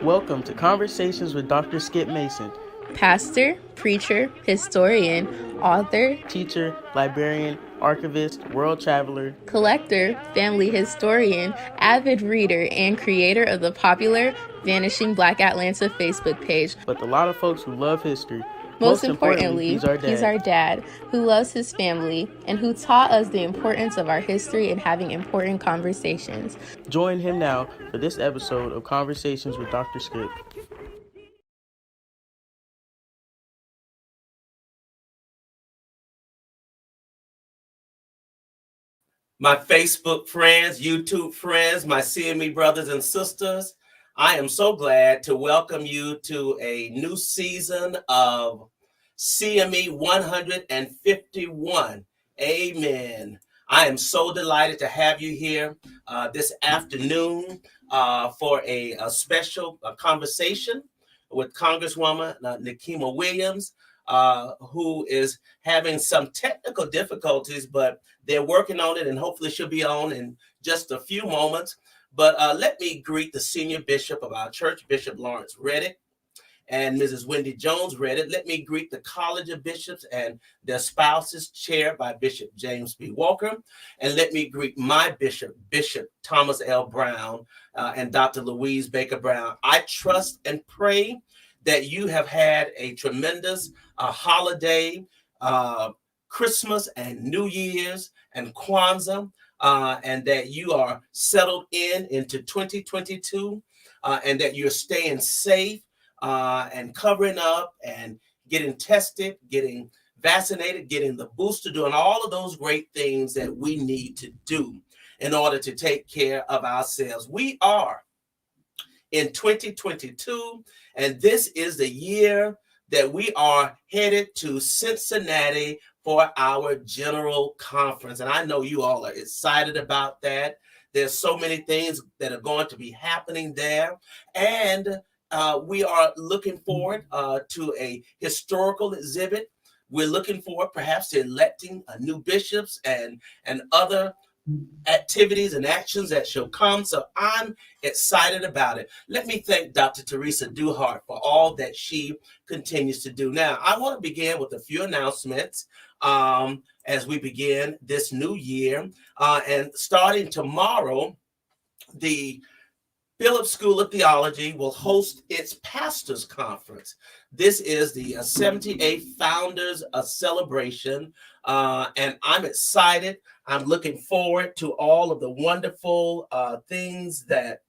Welcome to Conversations with Dr. Skip Mason, pastor, preacher, historian, author, teacher, librarian, archivist, world traveler, collector, family historian, avid reader, and creator of the popular Vanishing Black Atlanta Facebook page. But a lot of folks who love history. Most importantly, he's our dad, who loves his family and who taught us the importance of our history and having important conversations. Join him now for this episode of Conversations with Dr. Skip. My Facebook friends, YouTube friends, my CME brothers and sisters, I am so glad to welcome you to a new season of CME 151. Amen. I am so delighted to have you here this afternoon for a special conversation with Congresswoman Nikema Williams, who is having some technical difficulties, but they're working on it, and hopefully she'll be on in just a few moments. But let me greet the senior bishop of our church, Bishop Lawrence Reddick, and Mrs. Wendy Jones Reddick. Let me greet the College of Bishops and their spouses, chaired by Bishop James B. Walker. And let me greet my bishop, Bishop Thomas L. Brown, and Dr. Louise Baker Brown. I trust and pray that you have had a tremendous holiday, Christmas and New Year's and Kwanzaa, and that you are settled into 2022, and that you're staying safe and covering up and getting tested, getting vaccinated, getting the booster, doing all of those great things that we need to do in order to take care of ourselves. We are in 2022, and this is the year that we are headed to Cincinnati for our general conference. And I know you all are excited about that. There's so many things that are going to be happening there. And we are looking forward to a historical exhibit. We're looking forward perhaps to electing new bishops and other activities and actions that shall come. So I'm excited about it. Let me thank Dr. Teresa Duhart for all that she continues to do. Now, I want to begin with a few announcements as we begin this new year. And starting tomorrow, the Phillips School of Theology will host its Pastors Conference. This is the 78th Founders Celebration, and I'm excited. I'm looking forward to all of the wonderful things that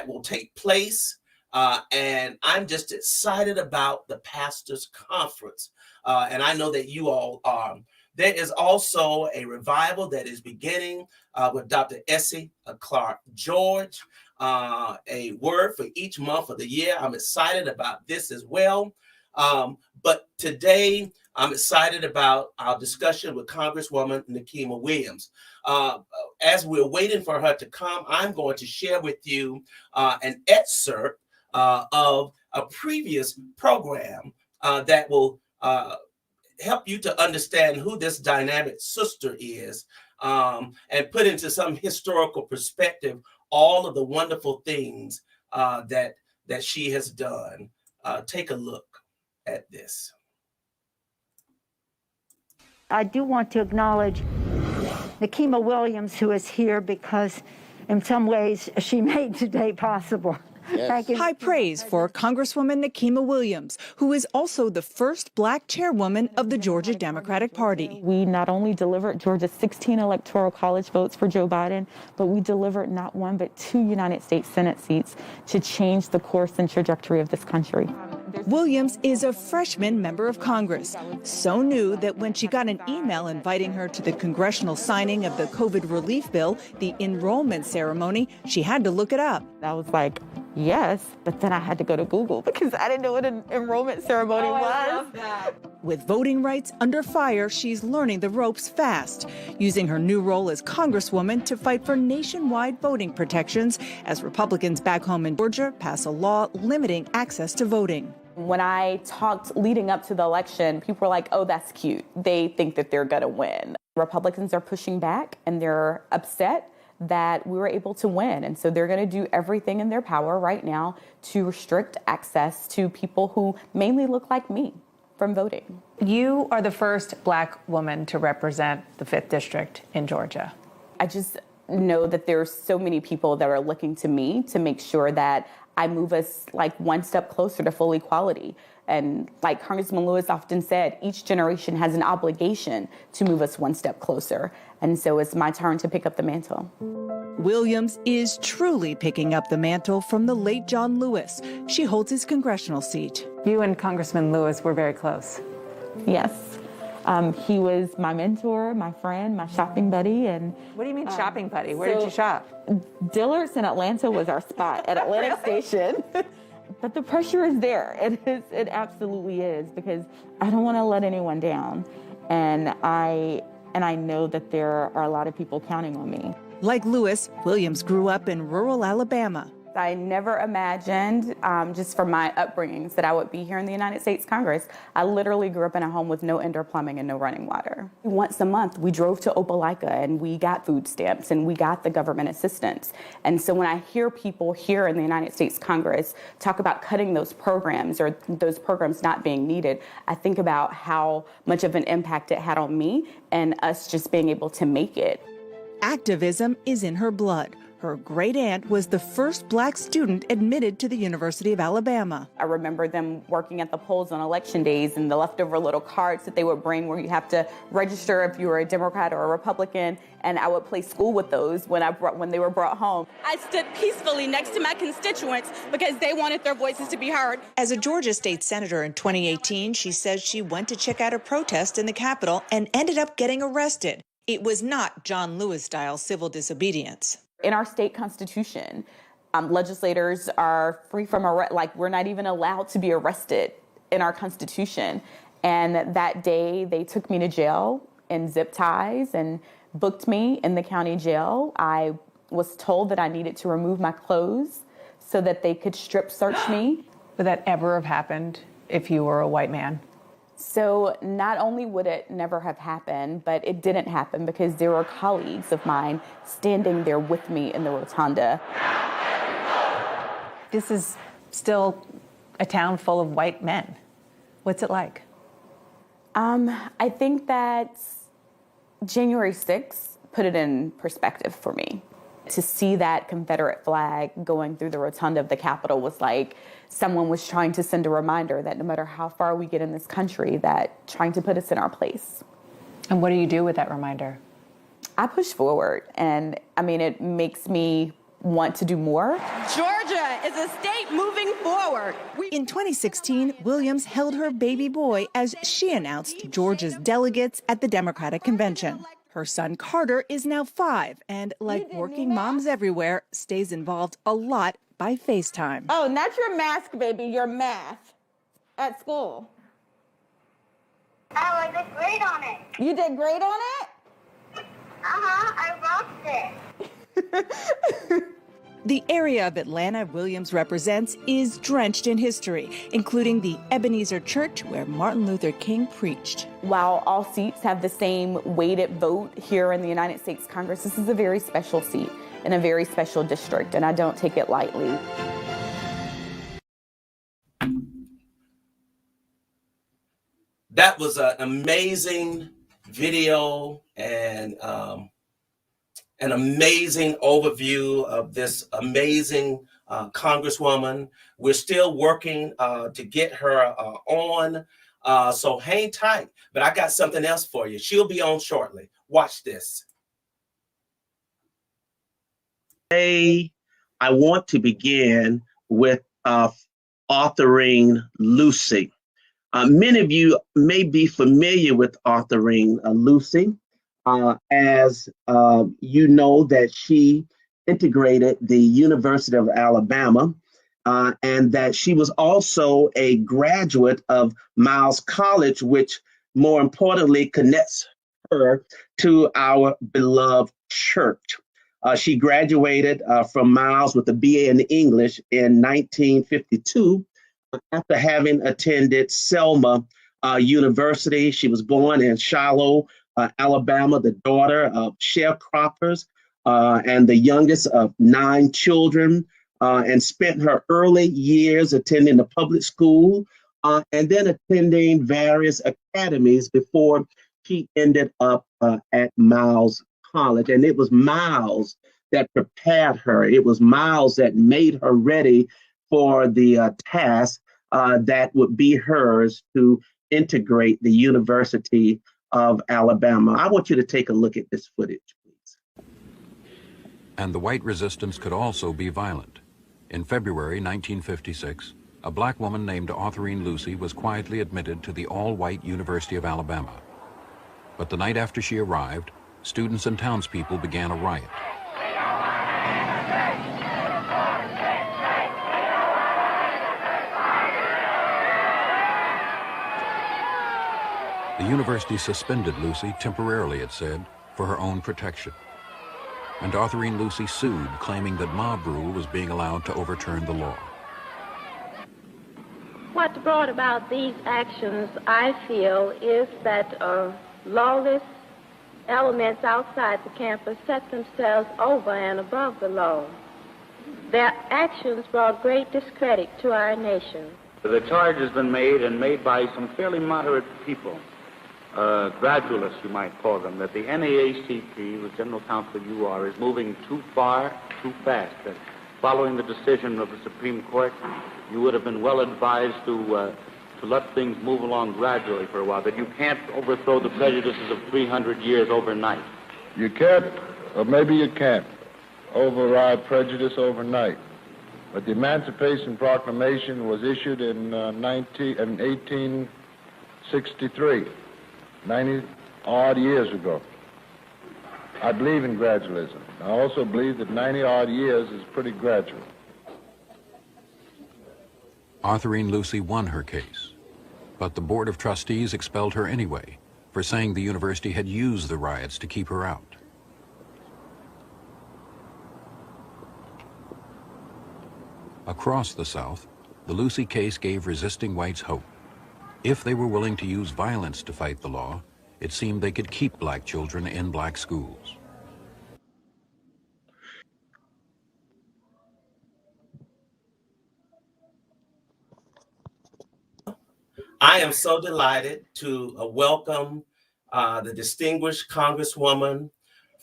will take place, and I'm just excited about the Pastors Conference, and I know that you all are. There is also a revival that is beginning with Dr. Essie Clark George, a word for each month of the year. I'm excited about this as well. But today, I'm excited about our discussion with Congresswoman Nikema Williams. As we're waiting for her to come, I'm going to share with you an excerpt of a previous program that will help you to understand who this dynamic sister is, and put into some historical perspective all of the wonderful things that she has done. Take a look at this. I do want to acknowledge Nikema Williams, who is here because in some ways she made today possible. Yes. Thank you. High praise for Congresswoman Nikema Williams, who is also the first Black chairwoman of the Georgia Democratic Party. We not only delivered Georgia's 16 electoral college votes for Joe Biden, but we delivered not one but 2 United States Senate seats to change the course and trajectory of this country. Williams is a freshman member of Congress, so new that when she got an email inviting her to the congressional signing of the COVID relief bill, the enrollment ceremony, she had to look it up. I was like, yes, but then I had to go to Google because I didn't know what an enrollment ceremony was. I love that. With voting rights under fire, she's learning the ropes fast, using her new role as Congresswoman to fight for nationwide voting protections as Republicans back home in Georgia pass a law limiting access to voting. When I talked leading up to the election, people were like, oh, that's cute. They think that they're going to win. Republicans are pushing back and they're upset that we were able to win. And so they're going to do everything in their power right now to restrict access to people who mainly look like me from voting. You are the first Black woman to represent the 5th District in Georgia. I just know that there's so many people that are looking to me to make sure that I move us like one step closer to full equality. And like Congressman Lewis often said, each generation has an obligation to move us one step closer. And so it's my turn to pick up the mantle. Williams is truly picking up the mantle from the late John Lewis. She holds his congressional seat. You and Congressman Lewis were very close. Yes. He was my mentor, my friend, my shopping buddy. And what do you mean shopping buddy? Where did you shop? Dillard's in Atlanta was our spot at Atlantic Station. But the pressure is there. It absolutely is, because I don't want to let anyone down. And I know that there are a lot of people counting on me. Like Lewis, Williams grew up in rural Alabama. I never imagined, just from my upbringings, that I would be here in the United States Congress. I literally grew up in a home with no indoor plumbing and no running water. Once a month, we drove to Opelika and we got food stamps and we got the government assistance. And so when I hear people here in the United States Congress talk about cutting those programs or those programs not being needed, I think about how much of an impact it had on me and us just being able to make it. Activism is in her blood. Her great aunt was the first Black student admitted to the University of Alabama. I remember them working at the polls on election days and the leftover little cards that they would bring where you have to register if you were a Democrat or a Republican, and I would play school with those when they were brought home. I stood peacefully next to my constituents because they wanted their voices to be heard. As a Georgia state senator in 2018, she says she went to check out a protest in the Capitol and ended up getting arrested. It was not John Lewis-style civil disobedience. In our state constitution, legislators are free from arrest. Like, we're not even allowed to be arrested in our constitution. And that day, they took me to jail in zip ties and booked me in the county jail. I was told that I needed to remove my clothes so that they could strip search me. Would that ever have happened if you were a white man? So not only would it never have happened, but it didn't happen because there were colleagues of mine standing there with me in the rotunda. This is still a town full of white men. What's it like? I think that January 6th put it in perspective for me. To see that Confederate flag going through the rotunda of the Capitol was like someone was trying to send a reminder that no matter how far we get in this country, that trying to put us in our place. And what do you do with that reminder? I push forward, and I mean, it makes me want to do more. Georgia is a state moving forward. In 2016, Williams held her baby boy as she announced Georgia's delegates at the Democratic Convention. Her son Carter is now 5 and, like working moms everywhere, stays involved a lot by FaceTime. Oh, not your mask, baby, your math at school. Oh, I did great on it. You did great on it? I rocked it. The area of Atlanta Williams represents is drenched in history, including the Ebenezer Church where Martin Luther King preached. While all seats have the same weighted vote here in the United States Congress, this is a very special seat in a very special district, and I don't take it lightly. That was an amazing video and an amazing overview of this amazing Congresswoman. We're still working to get her on, so hang tight. But I got something else for you. She'll be on shortly. Watch this. Today, I want to begin with Arthurine Lucy. Many of you may be familiar with Arthurine Lucy. As you know, that she integrated the University of Alabama and that she was also a graduate of Miles College, which more importantly connects her to our beloved church. She graduated from Miles with a BA in English in 1952 after having attended Selma University. She was born in Shiloh, Alabama, the daughter of sharecroppers and the youngest of 9 children, and spent her early years attending the public school and then attending various academies before she ended up at Miles College. And it was Miles that prepared her. It was Miles that made her ready for the task that would be hers to integrate the University of Alabama. I want you to take a look at this footage, please. And the white resistance could also be violent. In February 1956, a black woman named Arthurine Lucy was quietly admitted to the all-white University of Alabama. But the night after she arrived, students and townspeople began a riot. The university suspended Lucy temporarily, it said, for her own protection. And Arthurine Lucy sued, claiming that mob rule was being allowed to overturn the law. What brought about these actions, I feel, is that lawless elements outside the campus set themselves over and above the law. Their actions brought great discredit to our nation. The charge has been made, and made by some fairly moderate people, gradualists, you might call them, that the NAACP, the General Counsel you are, is moving too far, too fast. That following the decision of the Supreme Court, you would have been well advised to let things move along gradually for a while, that you can't overthrow the prejudices of 300 years overnight. You can't, or maybe you can't, override prejudice overnight. But the Emancipation Proclamation was issued in 1863. 90-odd years ago. I believe in gradualism. I also believe that 90-odd years is pretty gradual. Arthurine Lucy won her case, but the Board of Trustees expelled her anyway for saying the university had used the riots to keep her out. Across the South, the Lucy case gave resisting whites hope. If they were willing to use violence to fight the law, it seemed they could keep black children in black schools. I am so delighted to welcome the distinguished Congresswoman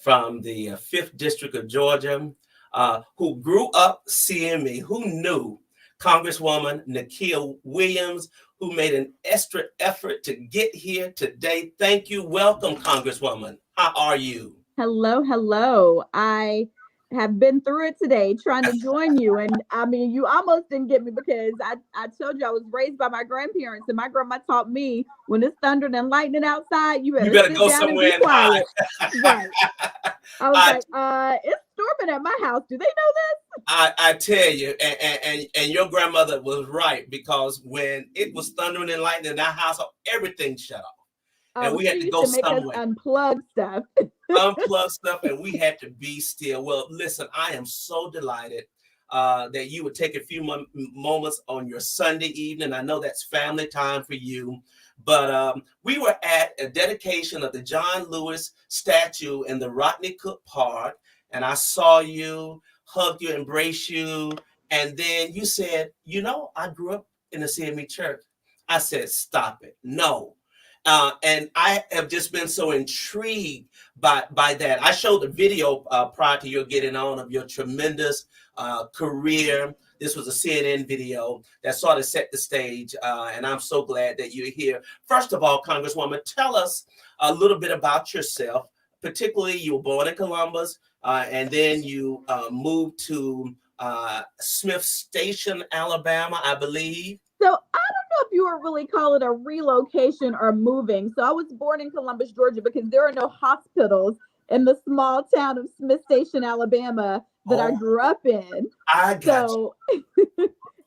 from the 5th District of Georgia, who grew up CME, who knew Congresswoman Nikema Williams, who made an extra effort to get here today. Thank you. Welcome, Congresswoman. How are you? Hello, hello. I have been through it today trying to join you. And I mean, you almost didn't get me because I told you I was raised by my grandparents, and my grandma taught me when it's thundering and lightning outside, you better sit go down somewhere and be quiet. Right. I was like, it's storming at my house. Do they know this? I tell you, and your grandmother was right, because when it was thundering and lightning in our house, everything shut off. And we had to go somewhere. Unplug stuff. Unplug stuff, and we had to be still. Well, listen, I am so delighted that you would take a few moments on your Sunday evening. I know that's family time for you, but we were at a dedication of the John Lewis statue in the Rodney Cook Park, and I saw you, hugged you, embraced you, and then you said, you know, I grew up in the CME Church. I said, stop it. No. And I have just been so intrigued by that. I showed the video prior to your getting on of your tremendous career. This was a CNN video that sort of set the stage, and I'm so glad that you're here. First of all, Congresswoman, tell us a little bit about yourself. Particularly, you were born in Columbus, and then you moved to Smith Station, Alabama, I believe. So I don't know if you would really call it a relocation or moving. So I was born in Columbus, Georgia, because there are no hospitals in the small town of Smith Station, Alabama that I grew up in. So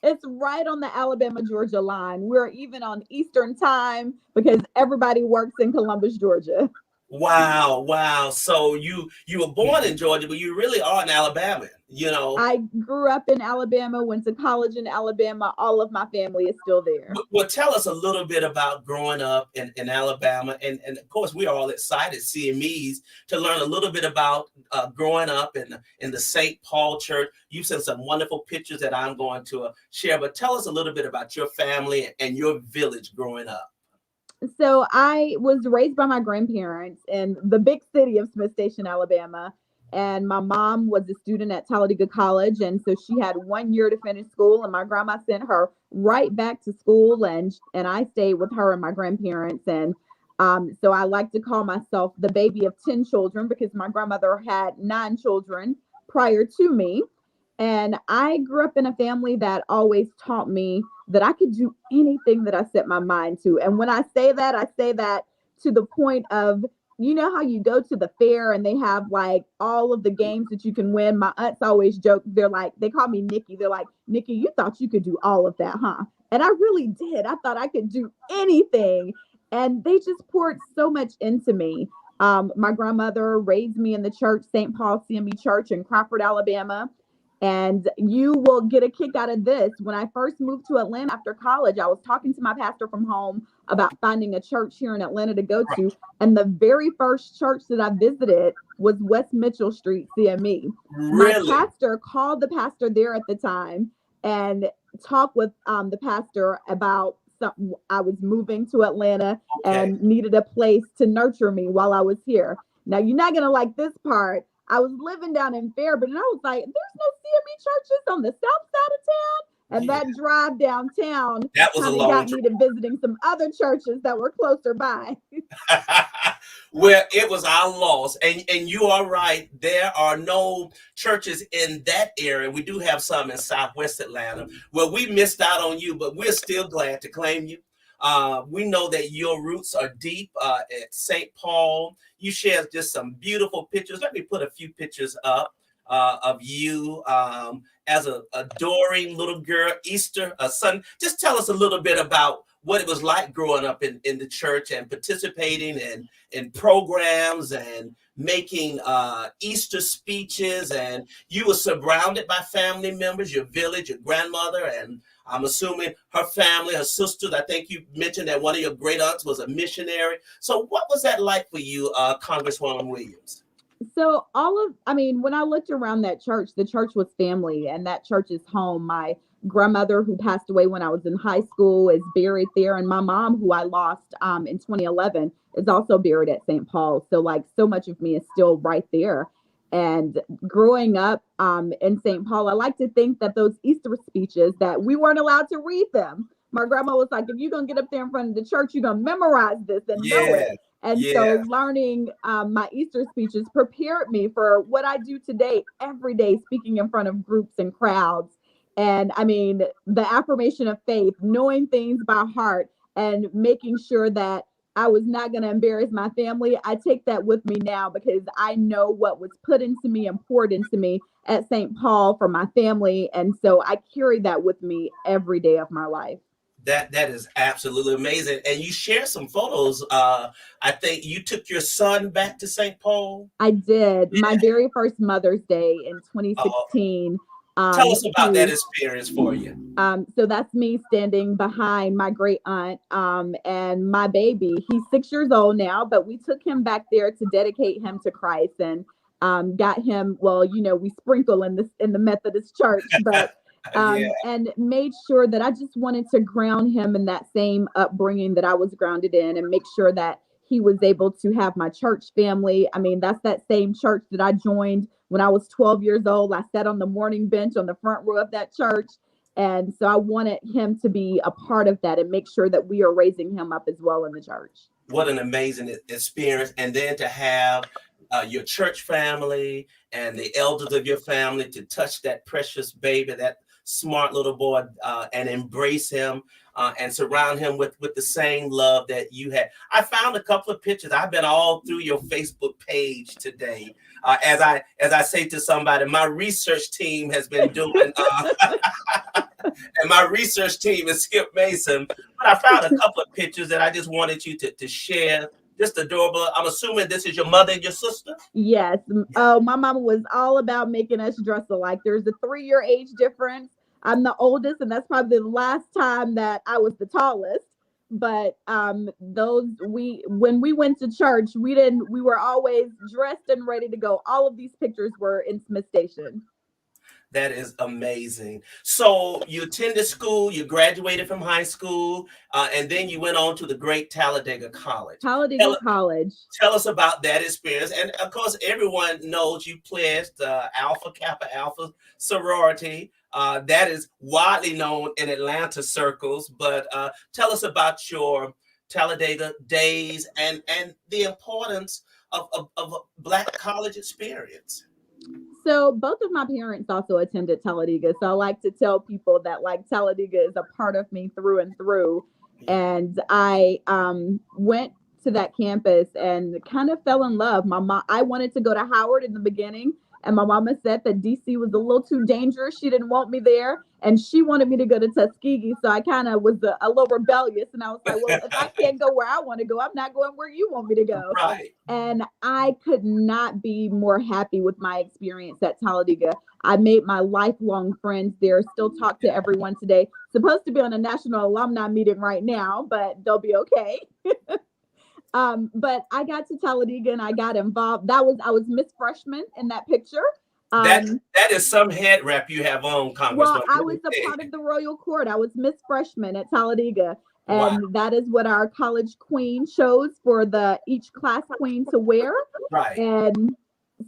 it's right on the Alabama-Georgia line. We're even on Eastern time because everybody works in Columbus, Georgia. Wow, wow. So you were born in Georgia, but you really are an Alabama, you know. I grew up in Alabama, went to college in Alabama. All of my family is still there. Well, tell us a little bit about growing up in Alabama. And of course, we are all excited, CMEs, to learn a little bit about growing up in the St. Paul Church. You've sent some wonderful pictures that I'm going to share, but tell us a little bit about your family and your village growing up. So I was raised by my grandparents in the big city of Smith Station, Alabama. And my mom was a student at Talladega College. And so she had 1 year to finish school. And my grandma sent her right back to school. And I stayed with her and my grandparents. And so I like to call myself the baby of 10 children because my grandmother had 9 children prior to me. And I grew up in a family that always taught me that I could do anything that I set my mind to. And when I say that to the point of, you know how you go to the fair and they have like all of the games that you can win. My aunts always joke, they call me Nikki. They're like, Nikki, you thought you could do all of that, huh? And I really did. I thought I could do anything. And they just poured so much into me. My grandmother raised me in the church, St. Paul CME Church in Crawford, Alabama. And you will get a kick out of this. When I first moved to Atlanta after college, I was talking to my pastor from home about finding a church here in Atlanta to go to. And the very first church that I visited was West Mitchell Street, CME. Really? My pastor called the pastor there at the time and talked with the pastor about something. I was moving to Atlanta and needed a place to nurture me while I was here. Now, you're not going to like this part. I was living down in Fairburn, and I was like, there's no CME churches on the south side of town. And that drive downtown got me to visiting some other churches that were closer by. Well, it was our loss. And you are right. There are no churches in that area. We do have some in Southwest Atlanta. Well, we missed out on you, but we're still glad to claim you. We know that your roots are deep at St. Paul. You shared just some beautiful pictures. Let me put a few pictures up of you as an adoring little girl, Easter Sunday. Just tell us a little bit about what it was like growing up in the church and participating in programs and making Easter speeches. And you were surrounded by family members, your village, your grandmother, and I'm assuming her family, her sisters. I think you mentioned that one of your great aunts was a missionary. So what was that like for you, Congresswoman Williams? So when I looked around that church, the church was family and that church is home. My grandmother, who passed away when I was in high school, is buried there. And my mom, who I lost in 2011, is also buried at St. Paul. So like so much of me is still right there. And growing up in St. Paul, I like to think that those Easter speeches that we weren't allowed to read them. My grandma was like, if you're going to get up there in front of the church, you're going to memorize this and know it. And so learning my Easter speeches prepared me for what I do today, every day, speaking in front of groups and crowds. And I mean, the affirmation of faith, knowing things by heart and making sure that I was not going to embarrass my family. I take that with me now because I know what was put into me and poured into me at St. Paul for my family. And so I carry that with me every day of my life. That is absolutely amazing. And you share some photos. I think you took your son back to St. Paul. I did. My very first Mother's Day in 2016. Tell us about that experience for you. So that's me standing behind my great aunt and my baby. He's 6 years old now, but we took him back there to dedicate him to Christ and got him. Well, we sprinkle in the Methodist church, but and made sure that I just wanted to ground him in that same upbringing that I was grounded in, and make sure that he was able to have my church family. I mean, that's that same church that I joined when I was 12 years old. I sat on the morning bench on the front row of that church. And so I wanted him to be a part of that and make sure that we are raising him up as well in the church. What an amazing experience. And then to have your church family and the elders of your family to touch that precious baby, that smart little boy, and embrace him and surround him with the same love that you had. I found a couple of pictures. I've been all through your Facebook page today. As I say to somebody, my research team has been doing, and my research team is Skip Mason. But I found a couple of pictures that I just wanted you to share Just adorable. I'm assuming this is your mother and your sister? Yes. Oh, my mama was all about making us dress alike. There's a 3-year age difference. I'm the oldest, and that's probably the last time that I was the tallest. But when we went to church, we were always dressed and ready to go. All of these pictures were in Smith Station. That is amazing. So you attended school, you graduated from high school, and then you went on to the great Talladega College. Talladega College. Tell us about that experience. And of course, everyone knows you pledged Alpha Kappa Alpha sorority. That is widely known in Atlanta circles. But tell us about your Talladega days and the importance of a Black college experience. So both of my parents also attended Talladega. So I like to tell people that like Talladega is a part of me through and through. And I went to that campus and kind of fell in love. I wanted to go to Howard in the beginning, and my mama said that DC was a little too dangerous. She didn't want me there, and she wanted me to go to Tuskegee. So I kind of was a little rebellious, and I was like, well, if I can't go where I want to go, I'm not going where you want me to go. Right. And I could not be more happy with my experience at Talladega. I made my lifelong friends there, still talk to everyone today. Supposed to be on a national alumni meeting right now, but they'll be okay. But I got to Talladega and I got involved. I was Miss Freshman in that picture. That is some head wrap you have on, Congresswoman. Well, I was a part of the Royal Court. I was Miss Freshman at Talladega. And that is what our college queen chose for each class queen to wear. Right. And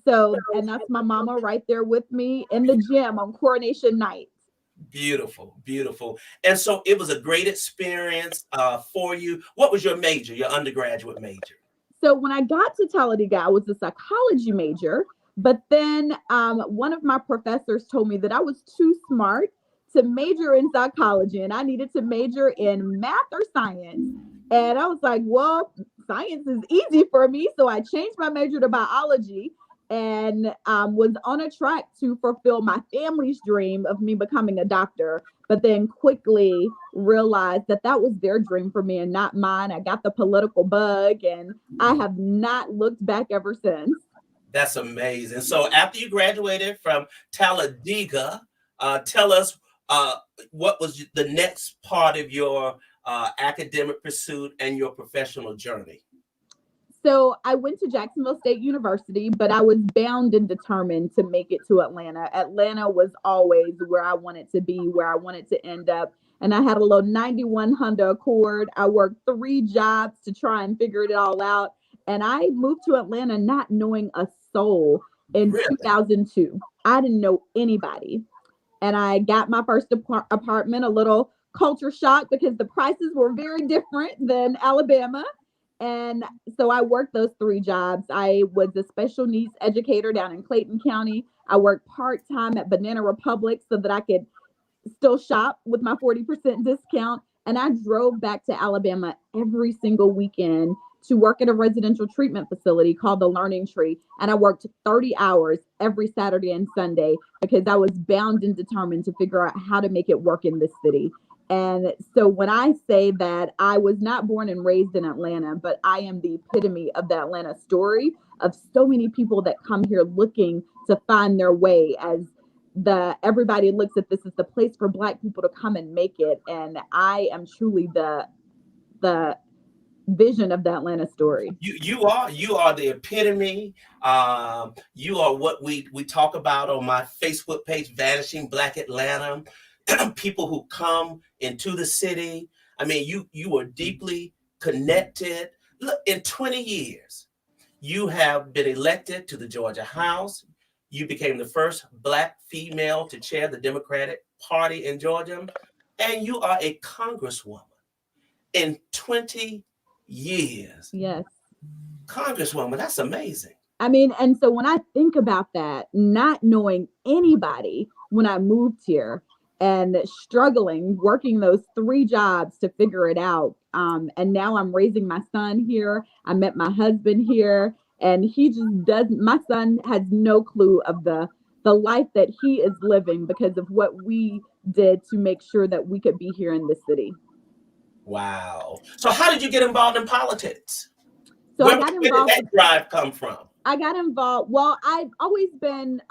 that's my mama right there with me in the gym on coronation night. Beautiful, beautiful. And so it was a great experience for you. What was your major, your undergraduate major? So when I got to Talladega, I was a psychology major, but then one of my professors told me that I was too smart to major in psychology and I needed to major in math or science. And I was like, well, science is easy for me. So I changed my major to biology and was on a track to fulfill my family's dream of me becoming a doctor, but then quickly realized that was their dream for me and not mine. I got the political bug and I have not looked back ever since. That's amazing. So after you graduated from Talladega, tell us what was the next part of your academic pursuit and your professional journey? So I went to Jacksonville State University, but I was bound and determined to make it to Atlanta. Atlanta was always where I wanted to be, where I wanted to end up. And I had a little 91 Honda Accord. I worked 3 jobs to try and figure it all out. And I moved to Atlanta not knowing a soul in 2002. I didn't know anybody. And I got my first apartment, a little culture shock because the prices were very different than Alabama. And so I worked those 3 jobs. I was a special needs educator down in Clayton County. I worked part-time at Banana Republic so that I could still shop with my 40% discount. And I drove back to Alabama every single weekend to work at a residential treatment facility called the Learning Tree. And I worked 30 hours every Saturday and Sunday because I was bound and determined to figure out how to make it work in this city. And so when I say that I was not born and raised in Atlanta, but I am the epitome of the Atlanta story of so many people that come here looking to find their way, as everybody looks at this as the place for Black people to come and make it. And I am truly the vision of the Atlanta story. You are the epitome. You are what we talk about on my Facebook page, Vanishing Black Atlanta. People who come into the city. I mean, you are deeply connected. Look, in 20 years, you have been elected to the Georgia House. You became the first Black female to chair the Democratic Party in Georgia. And you are a Congresswoman in 20 years. Yes. Congresswoman, that's amazing. I mean, and so when I think about that, not knowing anybody when I moved here, and struggling, working those 3 jobs to figure it out. And now I'm raising my son here. I met my husband here, and my son has no clue of the life that he is living because of what we did to make sure that we could be here in this city. Wow. So how did you get involved in politics? So where I got did involved. that drive come from? I got involved. Well, I've always been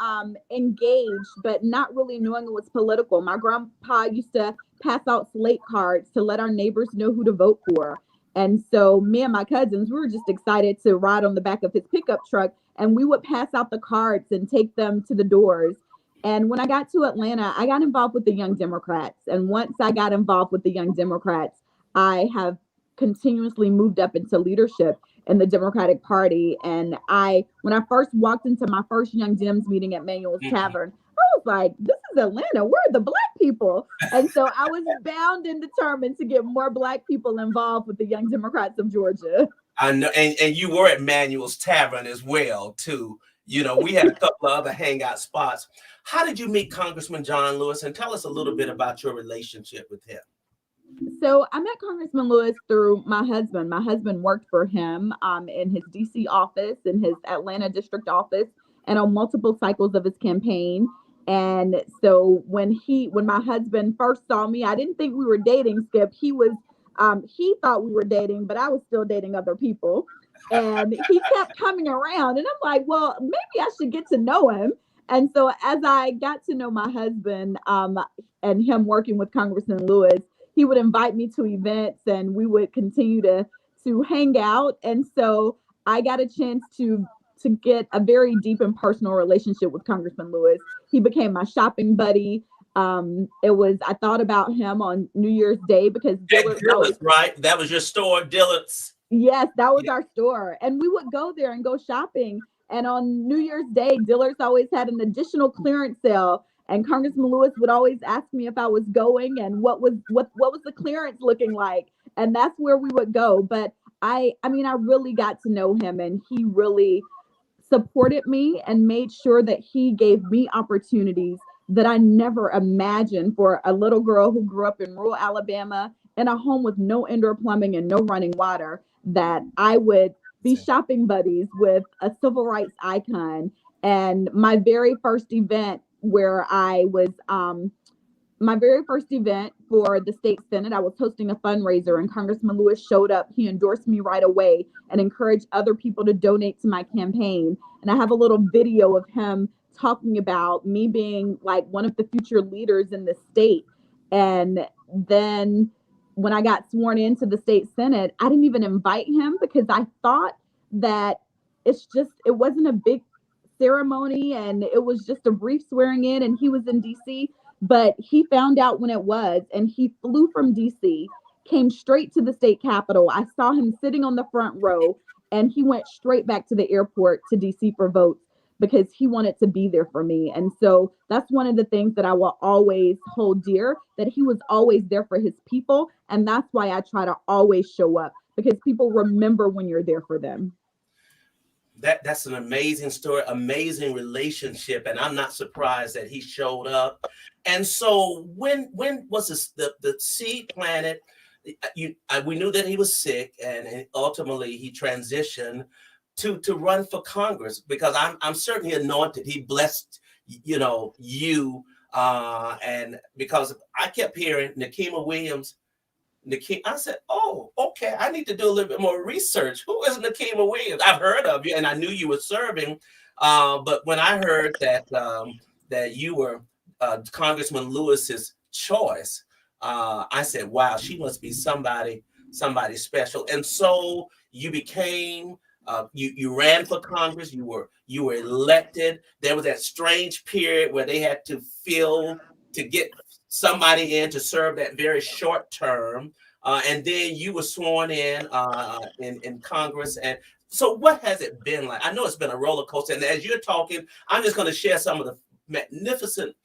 engaged, but not really knowing it was political. My grandpa used to pass out slate cards to let our neighbors know who to vote for. And so me and my cousins, we were just excited to ride on the back of his pickup truck, and we would pass out the cards and take them to the doors. And when I got to Atlanta, I got involved with the Young Democrats. And once I got involved with the Young Democrats, I have continuously moved up into leadership in the Democratic Party. And when I first walked into my first Young Dems meeting at Manuel's Tavern, I was like, this is Atlanta. Where are the Black people? And so I was bound and determined to get more Black people involved with the Young Democrats of Georgia. I know, and you were at Manuel's Tavern as well, too. You know, we had a couple of other hangout spots. How did you meet Congressman John Lewis? And tell us a little bit about your relationship with him. So I met Congressman Lewis through my husband. My husband worked for him in his DC office, in his Atlanta district office, and on multiple cycles of his campaign. And so when my husband first saw me, I didn't think we were dating, Skip. He thought we were dating, but I was still dating other people. And he kept coming around, and I'm like, well, maybe I should get to know him. And so as I got to know my husband and him working with Congressman Lewis, he would invite me to events, and we would continue to hang out. And so I got a chance to get a very deep and personal relationship with Congressman Lewis. He became my shopping buddy. I thought about him on New Year's Day because Dillard's, right? That was your store, Dillard's. Yes, that was our store. And we would go there and go shopping. And on New Year's Day, Dillard's always had an additional clearance sale. And Congressman Lewis would always ask me if I was going and what was the clearance looking like. And that's where we would go. But I really got to know him, and he really supported me and made sure that he gave me opportunities that I never imagined for a little girl who grew up in rural Alabama in a home with no indoor plumbing and no running water, that I would be shopping buddies with a civil rights icon. And my very first event for the state Senate, I was hosting a fundraiser, and Congressman Lewis showed up. He endorsed me right away and encouraged other people to donate to my campaign. And I have a little video of him talking about me being like one of the future leaders in the state. And then when I got sworn into the state Senate, I didn't even invite him because I thought that it wasn't a big ceremony, and it was just a brief swearing in, and he was in DC. But he found out when it was, and he flew from DC, came straight to the state capitol. I saw him sitting on the front row, and he went straight back to the airport to DC for votes because he wanted to be there for me. And so that's one of the things that I will always hold dear, that he was always there for his people. And that's why I try to always show up, because people remember when you're there for them. That's an amazing story, amazing relationship, and I'm not surprised that he showed up. And so when was this, the seed planted? We knew that he was sick, and ultimately he transitioned to run for Congress, because I'm certain he anointed, he blessed, you, and because I kept hearing Nikema Williams. I said, oh, okay, I need to do a little bit more research. Who is Nikema Williams? I've heard of you, and I knew you were serving. But when I heard that you were Congressman Lewis's choice, I said, wow, she must be somebody special. And so you became, you ran for Congress. You were elected. There was that strange period where they had to get somebody in to serve that very short term, and then you were sworn in Congress. And so what has it been like? I know it's been a roller coaster, and as you're talking, I'm just going to share some of the magnificent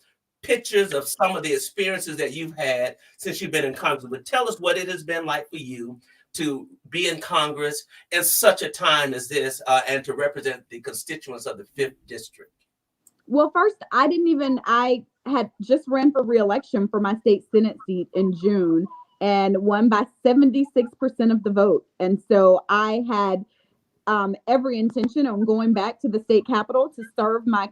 pictures of some of the experiences that you've had since you've been in Congress. But tell us what it has been like for you to be in Congress in such a time as this, and to represent the constituents of the 5th District. Well, first, I had just ran for re-election for my state Senate seat in June and won by 76% of the vote. And so I had every intention on going back to the state capitol to serve my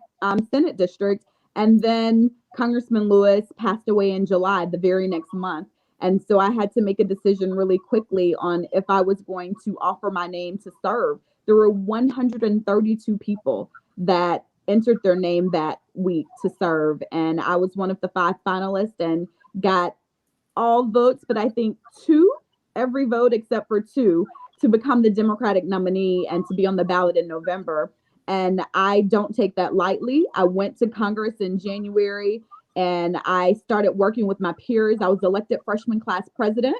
Senate district. And then Congressman Lewis passed away in July, the very next month. And so I had to make a decision really quickly on if I was going to offer my name to serve. There were 132 people that entered their name that week to serve. And I was one of the 5 finalists and got all votes, but I think 2, every vote except for 2, to become the Democratic nominee and to be on the ballot in November. And I don't take that lightly. I went to Congress in January and I started working with my peers. I was elected freshman class president.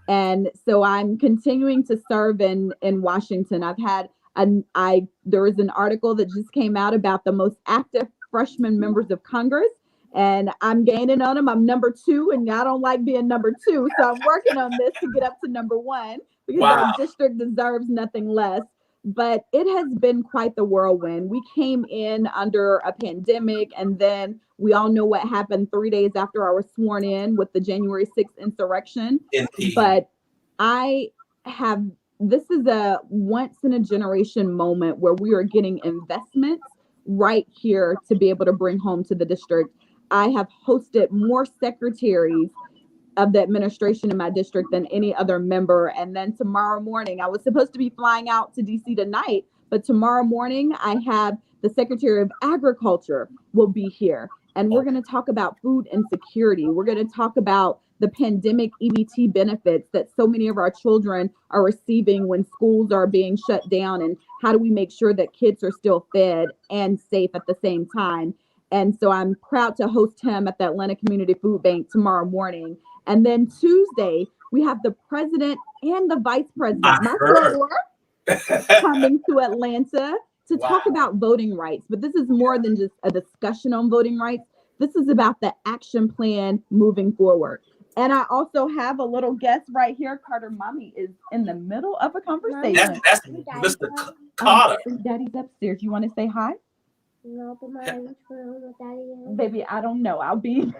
And so I'm continuing to serve in Washington. There was an article that just came out about the most active freshman members of Congress, and I'm gaining on them. I'm number 2, and I don't like being number 2. So I'm working on this to get up to number 1 because our district deserves nothing less. But it has been quite the whirlwind. We came in under a pandemic, and then we all know what happened 3 days after I was sworn in with the January 6th insurrection. Indeed. But this is a once in a generation moment where we are getting investments right here to be able to bring home to the district. I have hosted more secretaries of the administration in my district than any other member. And then tomorrow morning, I was supposed to be flying out to DC tonight, but tomorrow morning I have the Secretary of Agriculture will be here. And we're going to talk about food insecurity. We're going to talk about the pandemic EBT benefits that so many of our children are receiving when schools are being shut down, and how do we make sure that kids are still fed and safe at the same time. And so I'm proud to host him at the Atlanta Community Food Bank tomorrow morning. And then Tuesday, we have the president and the vice president, coming to Atlanta to talk about voting rights. But this is more than just a discussion on voting rights. This is about the action plan moving forward. And I also have a little guest right here. Carter Mommy is in the middle of a conversation. That's Mr. Carter. Daddy's upstairs. You want to say hi? No, but Mommy, which room is Daddy in? Baby, I don't know. I'll be.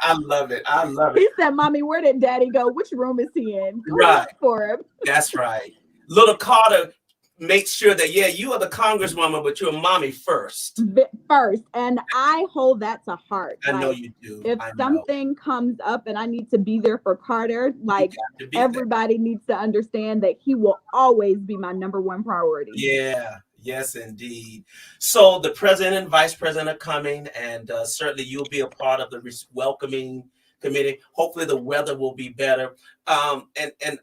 I love it. He said, Mommy, where did Daddy go? Which room is he in? Go right. For him. That's right. Little Carter makes sure that, you are the Congresswoman, but you're Mommy first. And I hold that to heart. I know you do. If something comes up and I need to be there for Carter, everybody needs to understand that he will always be my number 1 priority. Yeah. Yes, indeed. So the president and vice president are coming, and certainly you'll be a part of the welcoming committee. Hopefully the weather will be better. And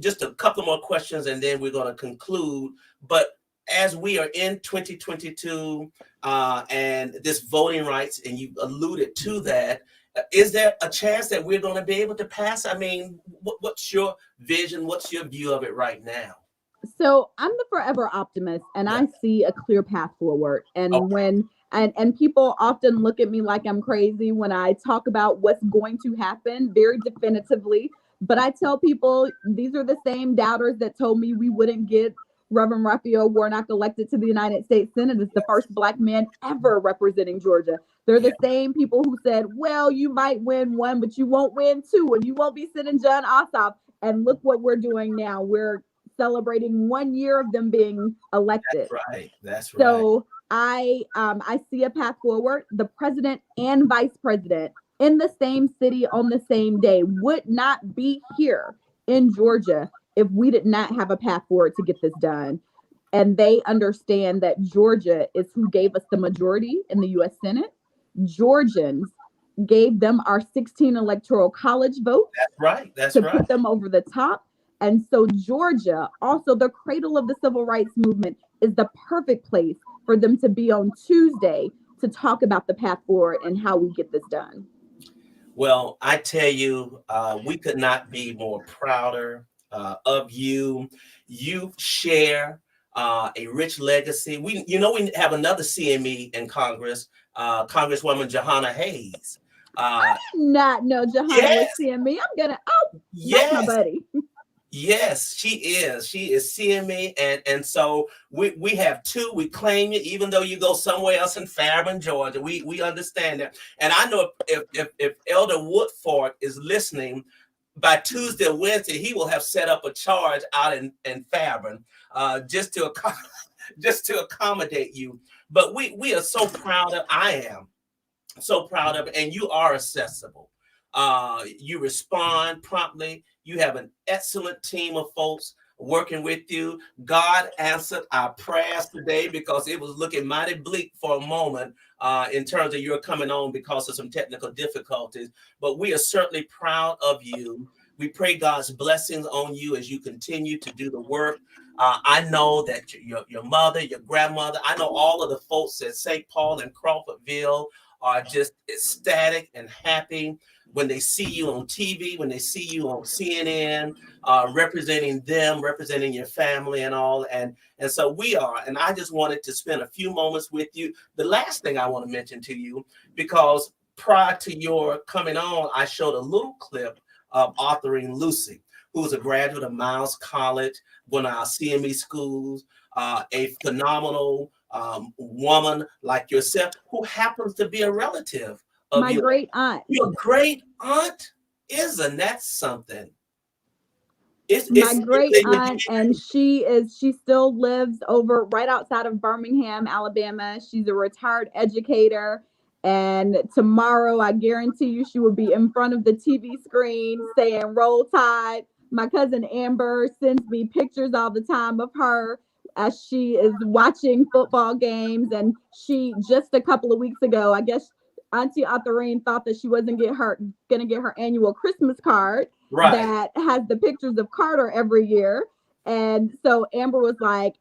just a couple more questions, and then we're going to conclude. But as we are in 2022 and this voting rights, and you alluded to that, is there a chance that we're going to be able to pass? I mean, what's your vision? What's your view of it right now? So I'm the forever optimist, and I see a clear path forward. And when people often look at me like I'm crazy when I talk about what's going to happen very definitively. But I tell people these are the same doubters that told me we wouldn't get Reverend Raphael Warnock elected to the United States Senate as the first Black man ever representing Georgia. They're the same people who said, well, you might win 1, but you won't win 2, and you won't be sitting John Ossoff. And look what we're doing now. We're celebrating 1 year of them being elected. That's right. So I see a path forward. The president and vice president in the same city on the same day would not be here in Georgia if we did not have a path forward to get this done. And they understand that Georgia is who gave us the majority in the U.S. Senate. Georgians gave them our 16 electoral college votes. That's to right. Put them over the top. And so Georgia, also the cradle of the civil rights movement, is the perfect place for them to be on Tuesday to talk about the path forward and how we get this done. Well, I tell you, we could not be more prouder of you. You share a rich legacy. We have another CME in Congress, Congresswoman Johanna Hayes. I did not know Johanna was CME. That's my buddy. Yes, she is. She is CME, and so we have 2. We claim you, even though you go somewhere else in Fairburn, Georgia. We understand that, and I know if Elder Woodford is listening, by Tuesday or Wednesday he will have set up a charge out in Fairburn, just to accommodate you. But we are so proud of. I am so proud of, and you are accessible. You respond promptly. You have an excellent team of folks working with you. God answered our prayers today because it was looking mighty bleak for a moment in terms of your coming on because of some technical difficulties. But we are certainly proud of you. We pray God's blessings on you as you continue to do the work. I know that your mother, your grandmother, I know all of the folks at St. Paul and Crawfordville are just ecstatic and happy when they see you on TV, when they see you on CNN, representing them, representing your family and all. And so we are, and I just wanted to spend a few moments with you. The last thing I want to mention to you, because prior to your coming on, I showed a little clip of Arthurine Lucy, who is a graduate of Miles College, one of our CME schools, a phenomenal woman like yourself, who happens to be a relative of my great aunt. Your great aunt? Isn't that something? It's my great aunt, and she still lives over right outside of Birmingham, Alabama. She's a retired educator. And tomorrow, I guarantee you, she will be in front of the TV screen saying "Roll Tide." My cousin Amber sends me pictures all the time of her as she is watching football games. And she, just a couple of weeks ago, I guess Auntie Autherine thought that she wasn't going to get her annual Christmas card that has the pictures of Carter every year. And so Amber was like,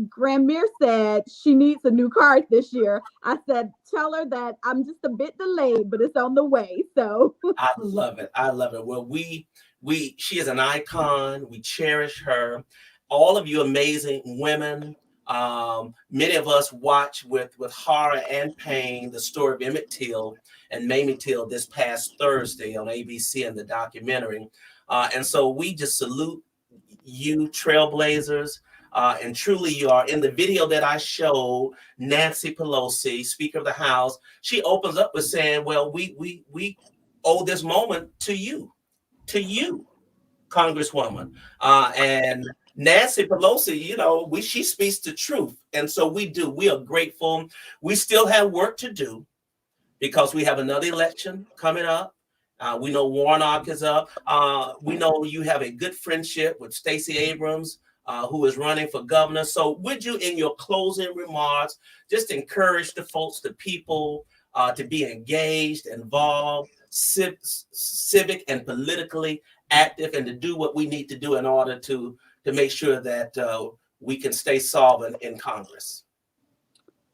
Grandmere said she needs a new card this year. I said, tell her that I'm just a bit delayed, but it's on the way. So I love it. I love it. Well, she is an icon. We cherish her. All of you amazing women. Many of us watch with horror and pain the story of Emmett Till and Mamie Till this past Thursday on ABC in the documentary. And so we just salute you, trailblazers. And truly you are. In the video that I showed, Nancy Pelosi, Speaker of the House, she opens up with saying, well, we owe this moment to you, Congresswoman. And Nancy Pelosi, she speaks the truth. And so we do. We are grateful. We still have work to do because we have another election coming up. We know Warnock is up. We know you have a good friendship with Stacey Abrams, who is running for governor. So would you, in your closing remarks, just encourage the folks, the people, to be engaged, involved, civic and politically active, and to do what we need to do in order to make sure that we can stay solvent in Congress?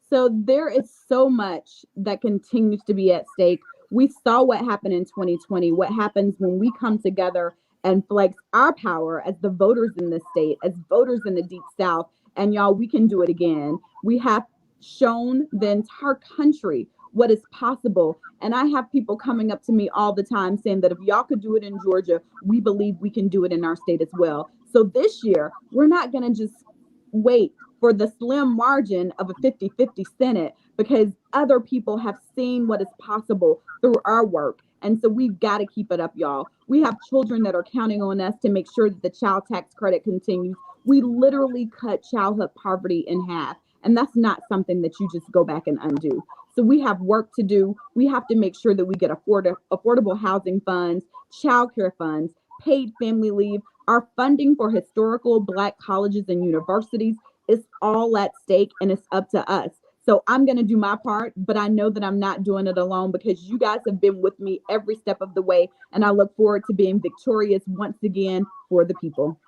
So there is so much that continues to be at stake. We saw what happened in 2020, what happens when we come together and flex our power as the voters in this state, as voters in the Deep South. And y'all, we can do it again. We have shown the entire country what is possible. And I have people coming up to me all the time saying that if y'all could do it in Georgia, we believe we can do it in our state as well. So this year, we're not going to just wait for the slim margin of a 50-50 Senate, because other people have seen what is possible through our work. And so we've got to keep it up, y'all. We have children that are counting on us to make sure that the child tax credit continues. We literally cut childhood poverty in half. And that's not something that you just go back and undo. So we have work to do. We have to make sure that we get affordable housing funds, childcare funds, paid family leave. Our funding for historical Black colleges and universities is all at stake, and it's up to us. So I'm going to do my part, but I know that I'm not doing it alone because you guys have been with me every step of the way. And I look forward to being victorious once again for the people.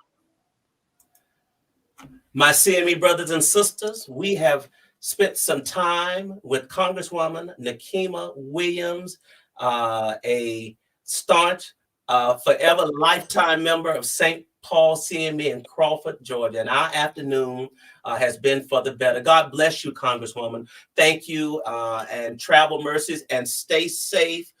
My CME brothers and sisters, we have spent some time with Congresswoman Nikema Williams, a staunch, forever lifetime member of St. Paul CME in Crawford, Georgia. And our afternoon has been for the better. God bless you, Congresswoman. Thank you, and travel mercies, and stay safe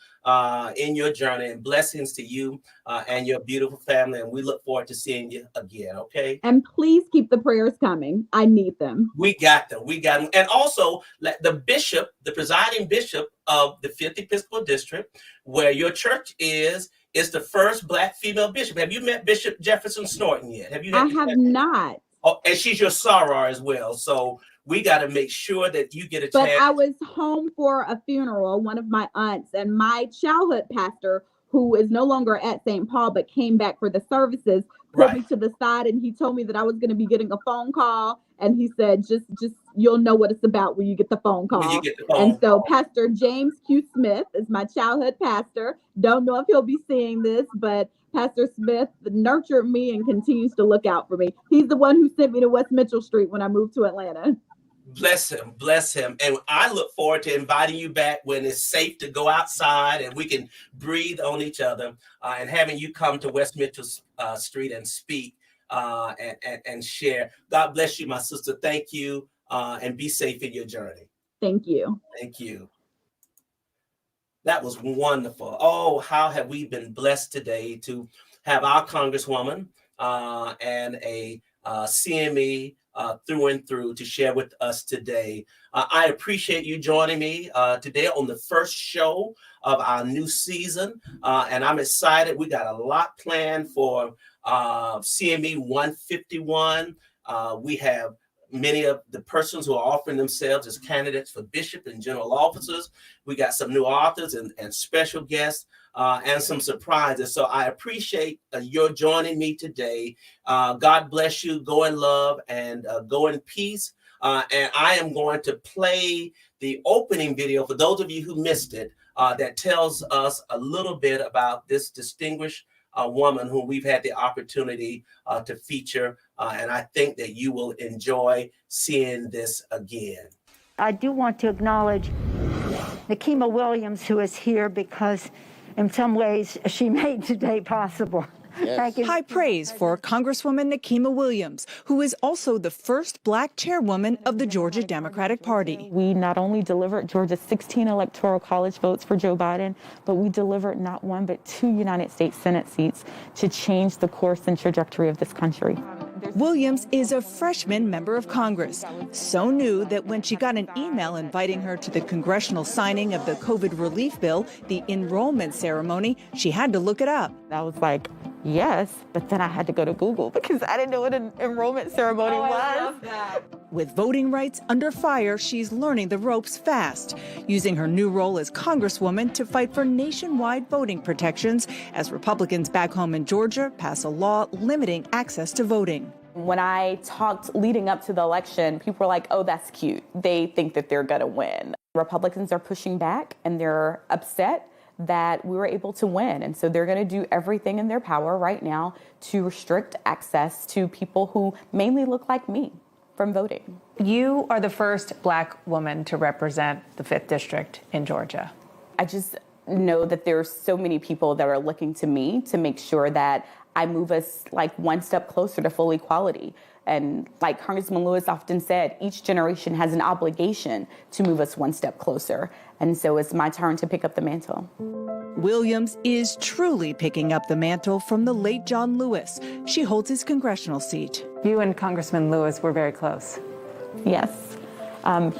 in your journey, and blessings to you and your beautiful family. And we look forward to seeing you again, okay? And please keep the prayers coming. I need them. We got them. We got them. And also, the bishop, the presiding bishop of the 5th Episcopal District, where your church is the first Black female bishop. Have you met Bishop Jefferson Snorton yet? Have you? I have not. Oh, and she's your soror as well. So we got to make sure that you get a But chance. I was home for a funeral, one of my aunts, and my childhood pastor, who is no longer at St. Paul but came back for the services, pulled me to the side and he told me that I was going to be getting a phone call, and he said, just you'll know what it's about when you get the phone call. And so Pastor James Q. Smith is my childhood pastor. Don't know if he'll be seeing this, but Pastor Smith nurtured me and continues to look out for me. He's the one who sent me to West Mitchell Street when I moved to Atlanta. Bless him, bless him. And I look forward to inviting you back when it's safe to go outside and we can breathe on each other, and having you come to West Mitchell Street and speak and share. God bless you, my sister. Thank you, and be safe in your journey. Thank you. Thank you. That was wonderful. Oh, how have we been blessed today to have our Congresswoman and a CME through and through to share with us today. I appreciate you joining me today on the first show of our new season, and I'm excited. We got a lot planned for CME 151. We have many of the persons who are offering themselves as candidates for bishop and general officers. We got some new authors and special guests and some surprises. So I appreciate your joining me today. God bless you. Go in love and go in peace. And I am going to play the opening video for those of you who missed it that tells us a little bit about this distinguished woman who we've had the opportunity to feature. And I think that you will enjoy seeing this again. I do want to acknowledge Nikema Williams, who is here because in some ways she made today possible. Yes. Thank you. High praise for Congresswoman Nikema Williams, who is also the first Black chairwoman of the Georgia Democratic Party. We not only delivered Georgia's 16 electoral college votes for Joe Biden, but we delivered not one but 2 United States Senate seats to change the course and trajectory of this country. Williams is a freshman member of Congress, so new that when she got an email inviting her to the congressional signing of the COVID relief bill, the enrollment ceremony, she had to look it up. I was like, yes, but then I had to go to Google because I didn't know what an enrollment ceremony was. I love that. With voting rights under fire, she's learning the ropes fast, using her new role as Congresswoman to fight for nationwide voting protections as Republicans back home in Georgia pass a law limiting access to voting. When I talked leading up to the election, people were like, oh, that's cute. They think that they're going to win. Republicans are pushing back and they're upset that we were able to win. And so they're going to do everything in their power right now to restrict access to people who mainly look like me from voting. You are the first Black woman to represent the 5th District in Georgia. I just know that there's so many people that are looking to me to make sure that I move us like one step closer to full equality. And like Congressman Lewis often said, each generation has an obligation to move us one step closer. And so it's my turn to pick up the mantle. Williams is truly picking up the mantle from the late John Lewis. She holds his congressional seat. You and Congressman Lewis were very close. Yes.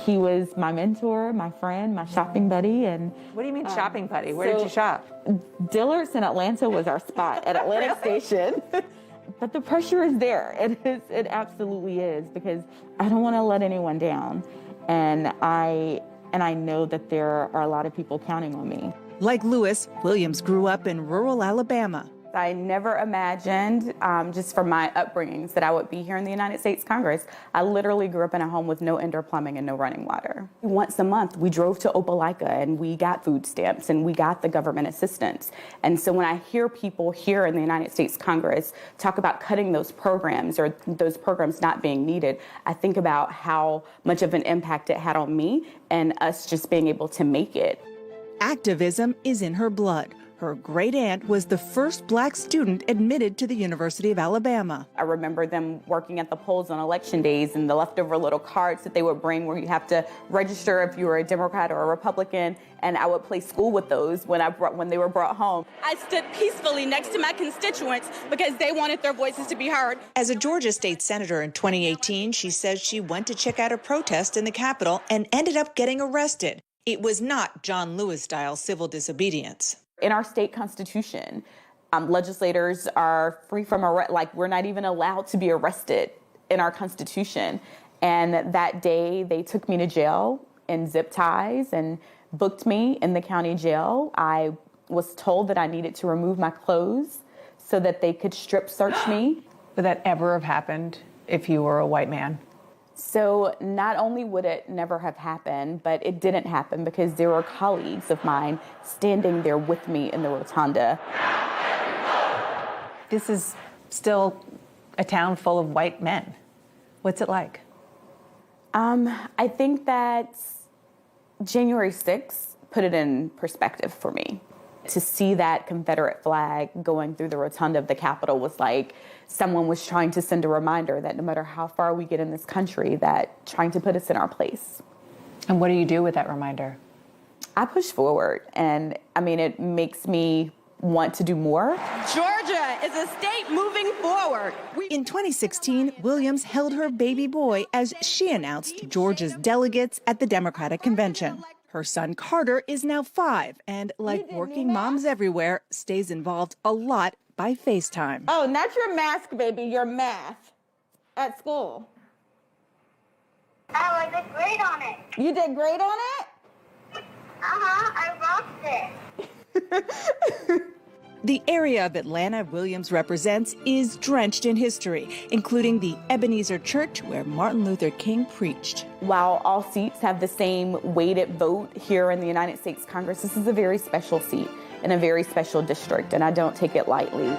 He was my mentor, my friend, my shopping buddy. And what do you mean shopping buddy? Where did you shop? Dillard's in Atlanta was our spot at Atlantic Station. But the pressure is there. It absolutely is, because I don't want to let anyone down. And I know that there are a lot of people counting on me. Like Lewis, Williams grew up in rural Alabama. I never imagined, just from my upbringings, that I would be here in the United States Congress. I literally grew up in a home with no indoor plumbing and no running water. Once a month, we drove to Opelika and we got food stamps and we got the government assistance. And so when I hear people here in the United States Congress talk about cutting those programs or those programs not being needed, I think about how much of an impact it had on me and us just being able to make it. Activism is in her blood. Her great aunt was the first Black student admitted to the University of Alabama. I remember them working at the polls on election days and the leftover little cards that they would bring where you have to register if you were a Democrat or a Republican. And I would play school with those when they were brought home. I stood peacefully next to my constituents because they wanted their voices to be heard. As a Georgia state senator in 2018, she says she went to check out a protest in the Capitol and ended up getting arrested. It was not John Lewis-style civil disobedience. In our state constitution, legislators are free from arrest. Like, we're not even allowed to be arrested in our Constitution. And that day, they took me to jail in zip ties and booked me in the county jail. I was told that I needed to remove my clothes so that they could strip search me. Would that ever have happened if you were a white man? So not only would it never have happened, but it didn't happen because there were colleagues of mine standing there with me in the rotunda. This is still a town full of white men. What's it like? I think that January 6th put it in perspective for me. To see that Confederate flag going through the rotunda of the Capitol was like someone was trying to send a reminder that no matter how far we get in this country, that trying to put us in our place. And what do you do with that reminder? I push forward, and I mean, it makes me want to do more. Georgia is a state moving forward. In 2016, Williams held her baby boy as she announced Georgia's delegates at the Democratic Convention. Her son Carter is now 5 and, like working moms everywhere, stays involved a lot by FaceTime. Oh, not your mask, baby, your math at school. Oh, I did great on it. You did great on it? I rocked it. The area of Atlanta Williams represents is drenched in history, including the Ebenezer Church where Martin Luther King preached. While all seats have the same weighted vote here in the United States Congress, this is a very special seat in a very special district, and I don't take it lightly.